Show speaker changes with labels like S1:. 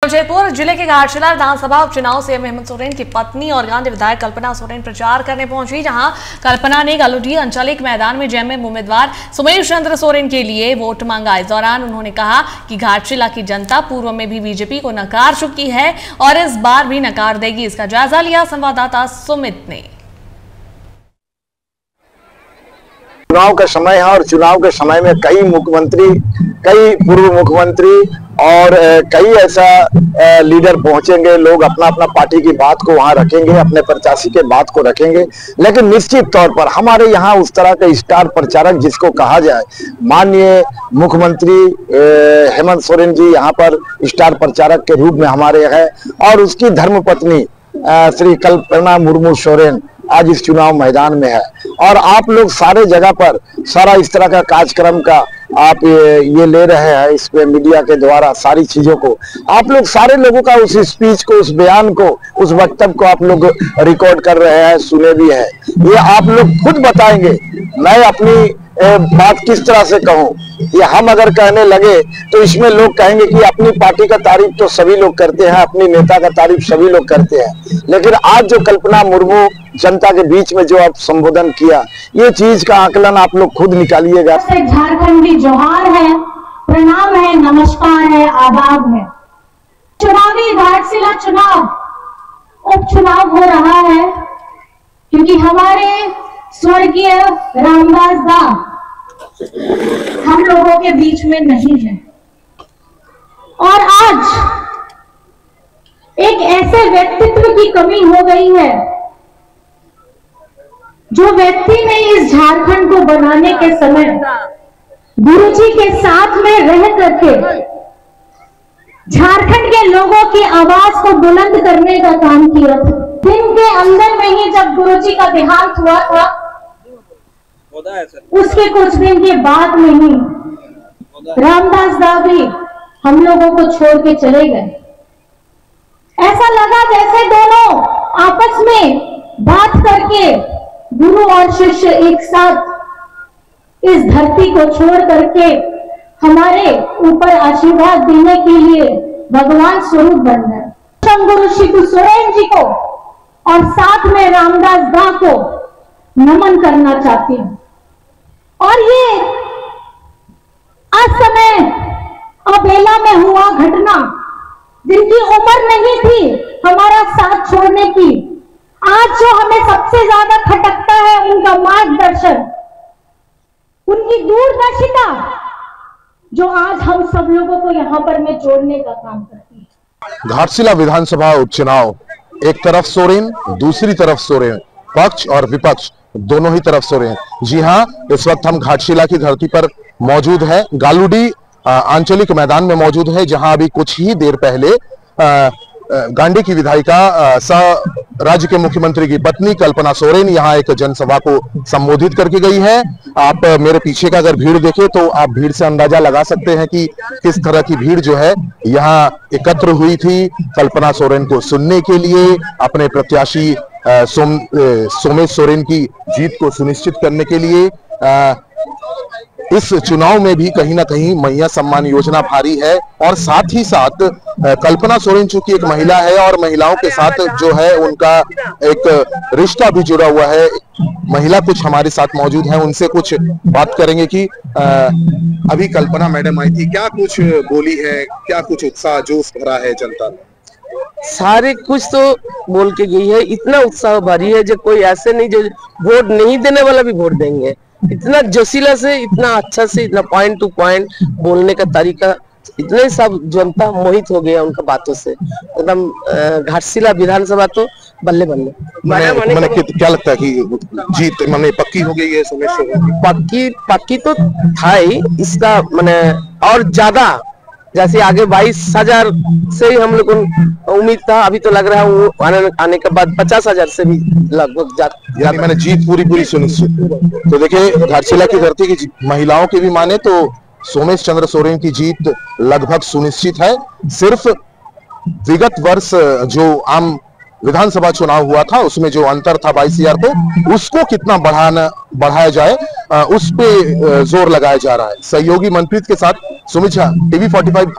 S1: जयपुर जिले के घाटशिला विधानसभा उपचुनाव से हेमंत सोरेन की पत्नी और गांधी विधायक कल्पना सोरेन प्रचार करने पहुंची, जहां कल्पना ने गालूडी अंचलिक मैदान में जेएमएम उम्मीदवार सुमेश चंद्र सोरेन के लिए वोट मांगा। इस दौरान उन्होंने कहा कि घाटशिला की जनता पूर्व में भी बीजेपी को नकार चुकी है और इस बार भी नकार देगी। इसका जायजा लिया संवाददाता सुमित ने।
S2: चुनाव का समय है और चुनाव के समय में कई मुख्यमंत्री, कई पूर्व मुख्यमंत्री और कई ऐसा लीडर पहुंचेंगे। लोग अपना अपना पार्टी की बात को वहां रखेंगे, अपने प्रत्याशी के बात को रखेंगे, लेकिन निश्चित तौर पर हमारे यहाँ उस तरह के स्टार प्रचारक जिसको कहा जाए, माननीय मुख्यमंत्री हेमंत सोरेन जी यहाँ पर स्टार प्रचारक के रूप में हमारे हैं और उसकी धर्मपत्नी श्री कल्पना मुर्मू सोरेन आज इस चुनाव मैदान में है। और आप लोग सारे जगह पर सारा इस तरह का कार्यक्रम का आप ये ले रहे हैं, इस पे मीडिया के द्वारा सारी चीजों को आप लोग सारे लोगों का उस स्पीच को, उस बयान को, उस वक्तव्य को आप लोग रिकॉर्ड कर रहे हैं, सुने भी है। ये आप लोग खुद बताएंगे। मैं अपनी बात किस तरह से कहूं, ये हम अगर कहने लगे तो इसमें लोग कहेंगे कि अपनी पार्टी का तारीफ तो सभी लोग करते हैं, अपनी नेता का तारीफ सभी लोग करते हैं, लेकिन आज जो कल्पना मुर्मू जनता के बीच में जो आप संबोधन किया, ये चीज का आकलन आप लोग खुद निकालिएगा।
S3: झारखंडी जोहार है, प्रणाम है, नमस्कार है, आदाब है। चुनावी घाटशिला चुनाव उपचुनाव हो रहा है क्योंकि हमारे स्वर्गीय रामदास दा हम लोगों के बीच में नहीं है और आज एक ऐसे व्यक्तित्व की कमी हो गई है जो व्यक्ति ने इस झारखंड को बनाने के समय गुरुजी के साथ में रह करके झारखंड के लोगों की आवाज को बुलंद करने का काम किया था। दिन के अंदर में ही जब गुरुजी का देहांत हुआ था, उसके कुछ दिन के बाद में ही रामदास दा भी हम लोगों को छोड़ के चले गए। ऐसा लगा जैसे दोनों आपस में बात करके गुरु और शिष्य एक साथ इस धरती को छोड़ करके हमारे ऊपर आशीर्वाद देने के लिए भगवान स्वरूप बन गए। गुरु शिबू सोरेन जी को और साथ में रामदास दा को नमन करना चाहती हूँ। और ये असमय अबेला में हुआ घटना, जिनकी उम्र नहीं थी हमारा साथ छोड़ने की, आज जो हमें सबसे ज्यादा खटकता है उनका मार्गदर्शन, उनकी दूरदर्शिता, जो आज हम सब लोगों को यहाँ पर में जोड़ने का काम करती है।
S4: घाटशिला विधानसभा उपचुनाव, एक तरफ सोरेन, दूसरी तरफ सोरेन, पक्ष और विपक्ष दोनों ही तरफ सोरेन। जी हाँ, इस वक्त हम घाटशिला की धरती पर मौजूद है, गालूडी आंचलिक मैदान में मौजूद है, जहां अभी कुछ ही देर पहले गांडी की विधायिका राज्य के मुख्यमंत्री की पत्नी कल्पना सोरेन यहां एक जनसभा को संबोधित करके गई है। आप मेरे पीछे का अगर भीड़ देखें तो आप भीड़ से अंदाजा लगा सकते हैं कि किस तरह की भीड़ जो है यहां एकत्र हुई थी कल्पना सोरेन को सुनने के लिए, अपने प्रत्याशी सोमेश सोरेन की जीत को सुनिश्चित करने के लिए। इस चुनाव में भी कहीं ना कहीं मैया सम्मान योजना भारी है और साथ ही साथ कल्पना सोरेन चूंकि एक महिला है और महिलाओं के साथ जो है उनका एक रिश्ता भी जुड़ा हुआ है। महिला कुछ हमारे साथ मौजूद हैं, उनसे कुछ बात करेंगे कि अभी कल्पना मैडम आई थी, क्या कुछ बोली है, क्या कुछ उत्साह जोश भरा है जनता में?
S5: सारे कुछ तो बोल के गई है, इतना उत्साह भरी है जो कोई ऐसे नहीं जो वोट नहीं देने वाला भी वोट देंगे। इतना जोशीला से, इतना अच्छा से, इतना पॉइंट टू पॉइंट बोलने का तरीका, इतने सब जनता मोहित हो गया उनका बातों से। एकदम घाटशिला विधानसभा तो बल्ले बल्ले।
S4: मैंने क्या लगता है कि जीत मैंने पक्की हो गई है?
S5: पक्की तो था ही, इसका मैंने और ज्यादा जैसे आगे 22,000 से ही हम लोग को उम्मीद था, अभी तो लग रहा है वो आने के बाद 50,000 से भी लगभग
S4: यानी मैंने जीत पूरी सुनिश्चित। तो देखिए, घाटशिला की धरती की महिलाओं की भी माने तो सोमेश चंद्र सोरेन की जीत लगभग सुनिश्चित है। सिर्फ विगत वर्ष जो आम विधानसभा चुनाव हुआ था उसमें जो अंतर था 22,000 को, उसको कितना बढ़ाया जाए उस पे जोर लगाया जा रहा है। सहयोगी मनप्रीत के साथ सुमित झा, TV45।